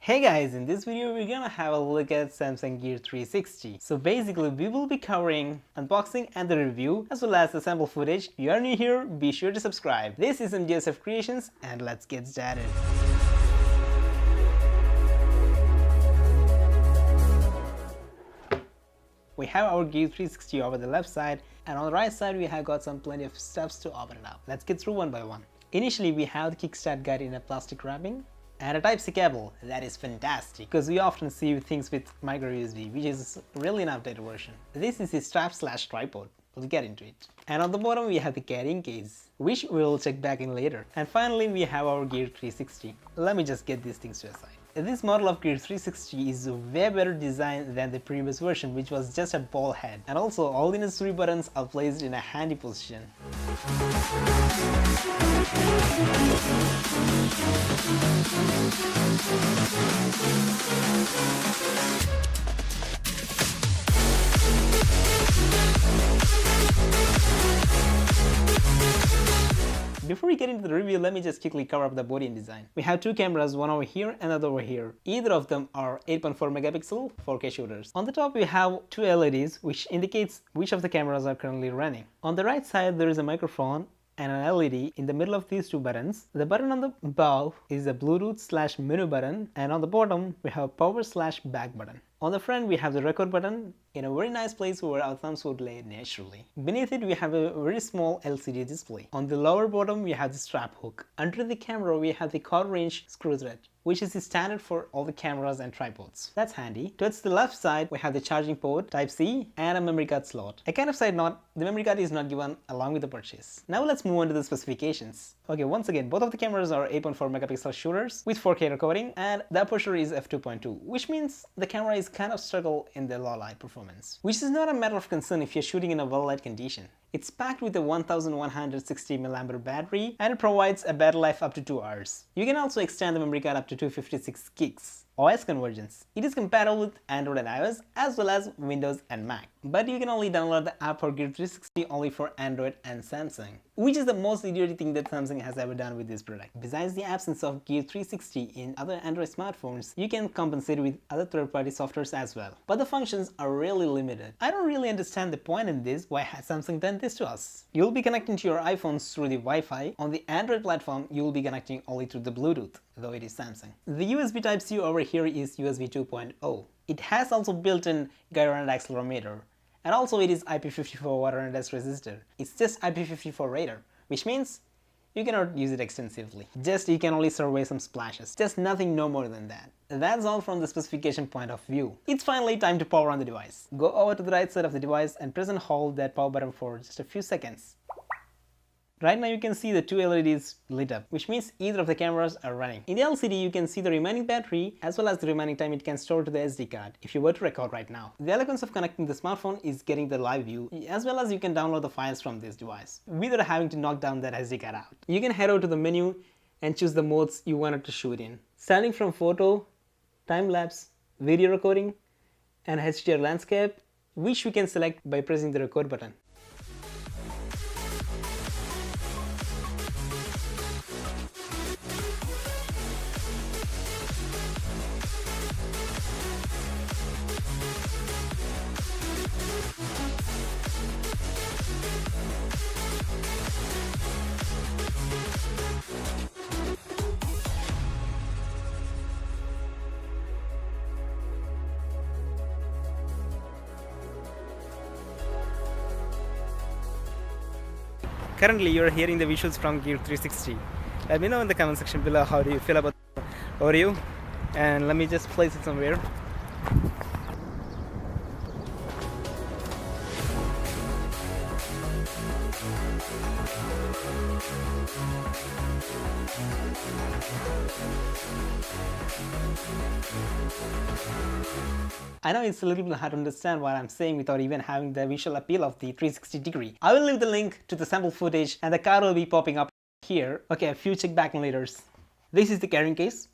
Hey guys, in this video we're gonna have a look at Samsung Gear 360. So basically we will be covering unboxing and the review as well as the sample footage. If you are new here, be sure to subscribe. This is me.suraif Creations and let's get started. We have our Gear 360 over the left side, and on the right side we have got plenty of steps to open it up. Let's get through one by one. Initially we have the kickstart guide in a plastic wrapping and a Type-C cable. That is fantastic because we often see things with micro USB, which is really an outdated version. This is the strap/tripod. We'll get into it. And on the bottom we have the carrying case, which we'll check back in later. And finally we have our Gear 360. Let me just get these things to aside. This model of Gear 360 is way better designed than the previous version, which was just a ball head. And also all the necessary buttons are placed in a handy position. Before we get into the review, let me just quickly cover up the body and design. We have two cameras, one over here and another over here. Either of them are 8.4 megapixel 4K shooters. On the top we have two LEDs which indicates which of the cameras are currently running. On the right side there is a microphone and an LED in the middle of these two buttons. The button on the above is a Bluetooth/menu button, and on the bottom we have a power/back button. On the front we have the record button in a very nice place where our thumbs would lay naturally. Beneath it we have a very small LCD display. On the lower bottom we have the strap hook. Under the camera we have the quarter inch screw thread, which is the standard for all the cameras and tripods. That's handy. Towards the left side we have the charging port, Type-C, and a memory card slot. A kind of side note, the memory card is not given along with the purchase. Now let's move on to the specifications. Okay, once again both of the cameras are 8.4 megapixel shooters with 4K recording, and the aperture is f2.2, which means the camera is kind of struggle in the low light performance, which is not a matter of concern if you're shooting in a well light condition. It's packed with a 1160 mAh battery and it provides a battery life up to 2 hours. You can also extend the memory card up to 256 gigs. OS convergence. It is compatible with Android and iOS as well as Windows and Mac. But you can only download the app for Gear 360 only for Android and Samsung, which is the most idiotic thing that Samsung has ever done with this product. Besides the absence of Gear 360 in other Android smartphones, you can compensate with other third-party softwares as well. But the functions are really limited. I don't really understand the point in this. Why has Samsung done this to us? You'll be connecting to your iPhones through the Wi-Fi. On the Android platform, you will be connecting only through the Bluetooth, though it is Samsung. The USB Type-C over here is USB 2.0. It has also built-in gyro and accelerometer. And also it is IP54 water and dust resistor. It's just IP54 radar, which means you cannot use it extensively. Just you can only survey some splashes. Just nothing no more than that. That's all from the specification point of view. It's finally time to power on the device. Go over to the right side of the device and press and hold that power button for just a few seconds. Right now you can see the two LEDs lit up, which means either of the cameras are running. In the LCD you can see the remaining battery as well as the remaining time it can store to the SD card if you were to record right now. The elegance of connecting the smartphone is getting the live view, as well as you can download the files from this device without having to knock down that SD card out. You can head over to the menu and choose the modes you wanted to shoot in, starting from photo, time-lapse, video recording, and HDR landscape, which we can select by pressing the record button. Currently you are hearing the visuals from Gear 360. Let me know in the comment section below how do you feel about the audio, and let me just place it somewhere. I know it's a little bit hard to understand what I'm saying without even having the visual appeal of the 360 degree. I will leave the link to the sample footage and the card will be popping up here. Okay, a few check back and laters. This is the carrying case.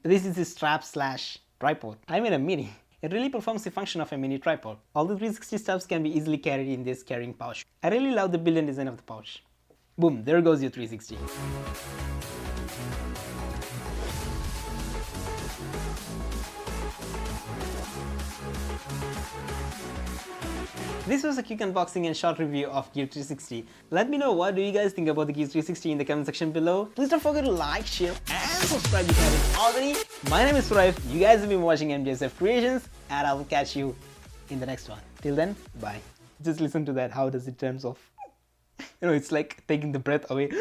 This is the strap/tripod. I mean a mini. It really performs the function of a mini tripod. All the 360 stuffs can be easily carried in this carrying pouch. I really love the build and design of the pouch. Boom, there goes your 360. This was a quick unboxing and short review of Gear 360. Let me know what do you guys think about the Gear 360 in the comment section below. Please don't forget to like, share and subscribe if you haven't already. My name is Suraif, you guys have been watching MJSF Creations, and I will catch you in the next one. Till then, bye. Just listen to that, how does it turns off? You know, it's like taking the breath away.